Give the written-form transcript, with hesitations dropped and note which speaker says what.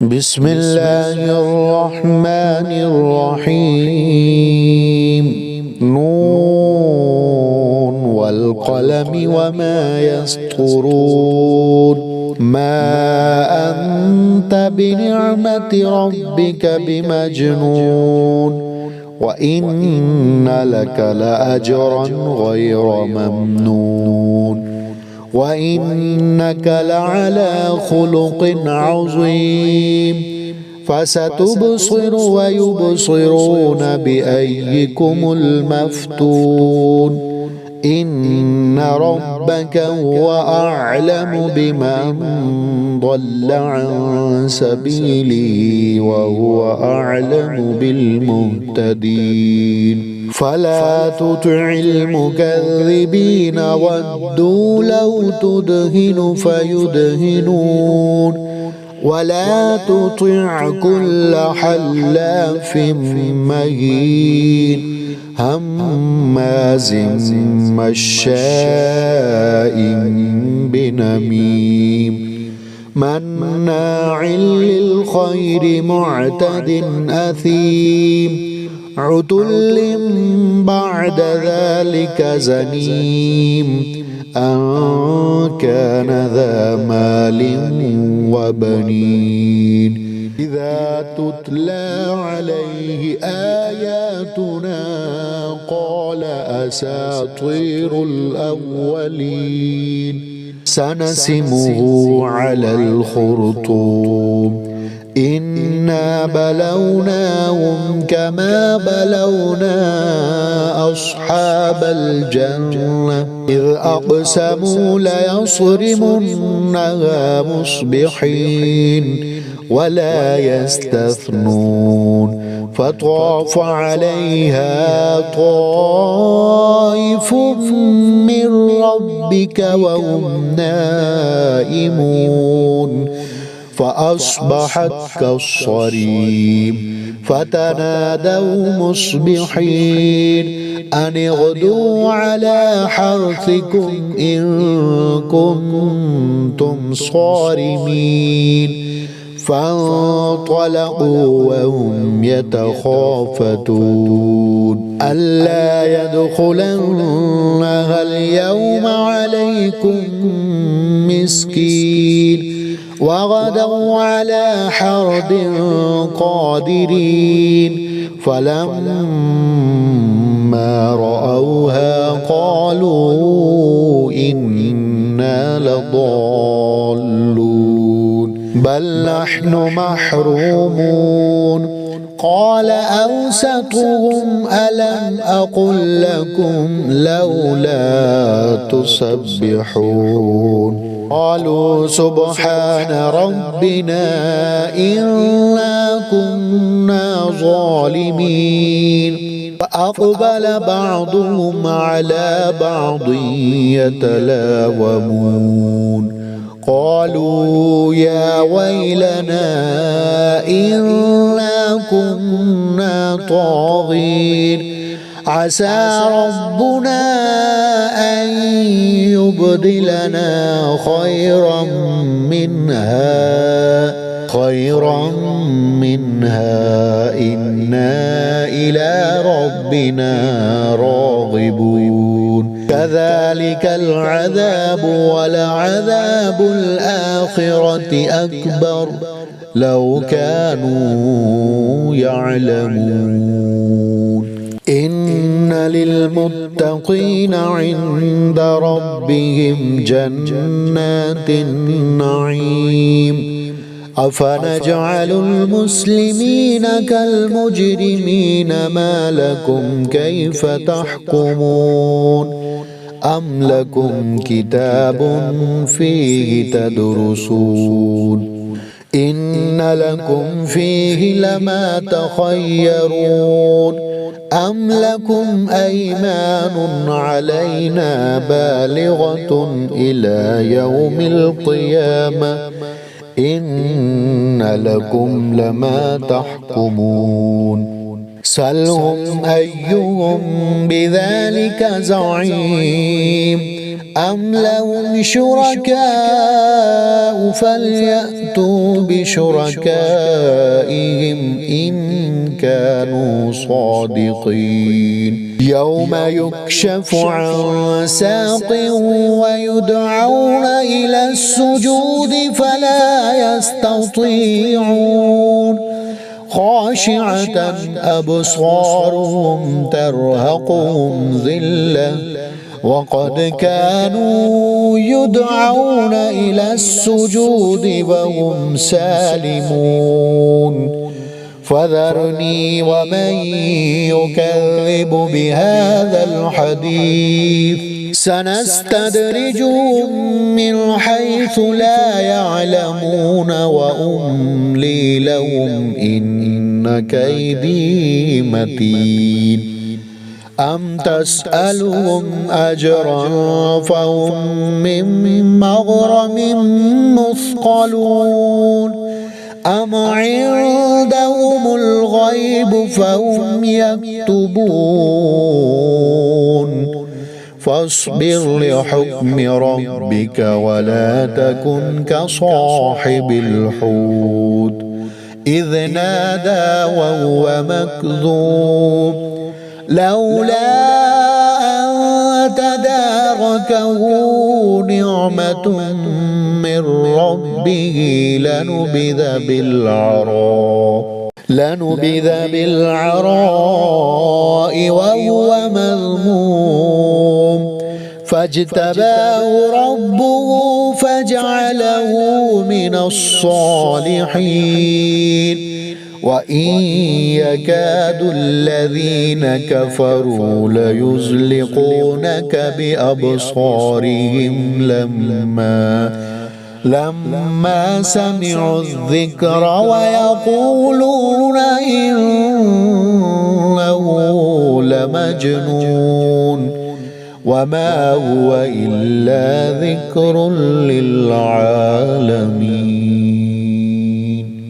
Speaker 1: بسم الله الرحمن الرحيم. نون والقلم وما يسطرون. ما أنت بنعمة ربك بمجنون، وإن لك لأجرا غير ممنون، وإنك لعلى خلق عظيم. فستبصر ويبصرون بأيكم المفتون. إن ربك هو أعلم بمن ضل عن سبيله وهو أعلم بالمهتدين. فلا تطع المكذبين ودوا لو تدهن فيدهنون، ولا تطع كل حلاف مهين هماز مشاء بنميم مناع للخير معتد أثيم عتل بعد ذلك زنيم أن كان ذا مال وبنين. إذا تتلى عليه آياتنا قال أساطير الأولين. سنسمه على الخرطوم. إنا بلوناهم كما بلونا أصحاب الجنة إذ أقسموا ليصرمنها مصبحين ولا يستثنون. فطاف عليها طائف من ربك وهم نائمون فأصبحت كالصريم. فتنادوا مصبحين أن اغدوا على حرثكم إن كنتم صارمين. فانطلقوا وهم يتخافتون ألا يدخلنها اليوم عليكم مسكين. وغدوا على حرد قادرين. فلما رأوها قالوا إنا لضالون بل نحن محرومون. قال أوسطهم ألم أقل لكم لولا تسبحون. قالوا سبحان ربنا إنا كنا ظالمين. فأقبل بعضهم على بعض يتلاومون. قالوا يا ويلنا إنا كنا طاغين. عسى ربنا أن يبدلنا خيرا منها إنا إلى ربنا راغبون. كذلك العذاب ولعذاب الآخرة أكبر لو كانوا يعلمون. إن للمتقين عند ربهم جنات النعيم. أفنجعل المسلمين كالمجرمين ما لكم كيف تحكمون. أم لكم كتاب فيه تدرسون إن لكم فيه لما تخيرون. أم لكم أيمان علينا بالغة إلى يوم القيامة إن لكم لما تحكمون. سلهم أيهم بذلك زعيم أم لهم شركاء فليأتوا بشركائهم إن كانوا صادقين يوم يكشف عن ساق ويدعون إلى السجود فلا يستطيعون خاشعة أبصارهم ترهقهم ذلة وقد كانوا يدعون إلى السجود وهم سالمون فذرني ومن يكذب بهذا الحديث سنستدرجهم من حيث لا يعلمون وأملي لهم إن كيدي متين أم تسألهم أجرا فهم من مغرم مثقلون أم عندهم الغيب فهم يكتبون فاصبر لحكم ربك ولا تكن كصاحب الحوت إذ نادى وهو مكذوب لولا أن تداركه نعمة من ربه لنبذ بالعراء وهو مذموم فاجتباه ربه فجعله من الصالحين وإن يكاد الذين كفروا ليزلقونك بأبصارهم لما سمعوا الذكر ويقولون إنه لمجنون وما هو إلا ذكر للعالمين.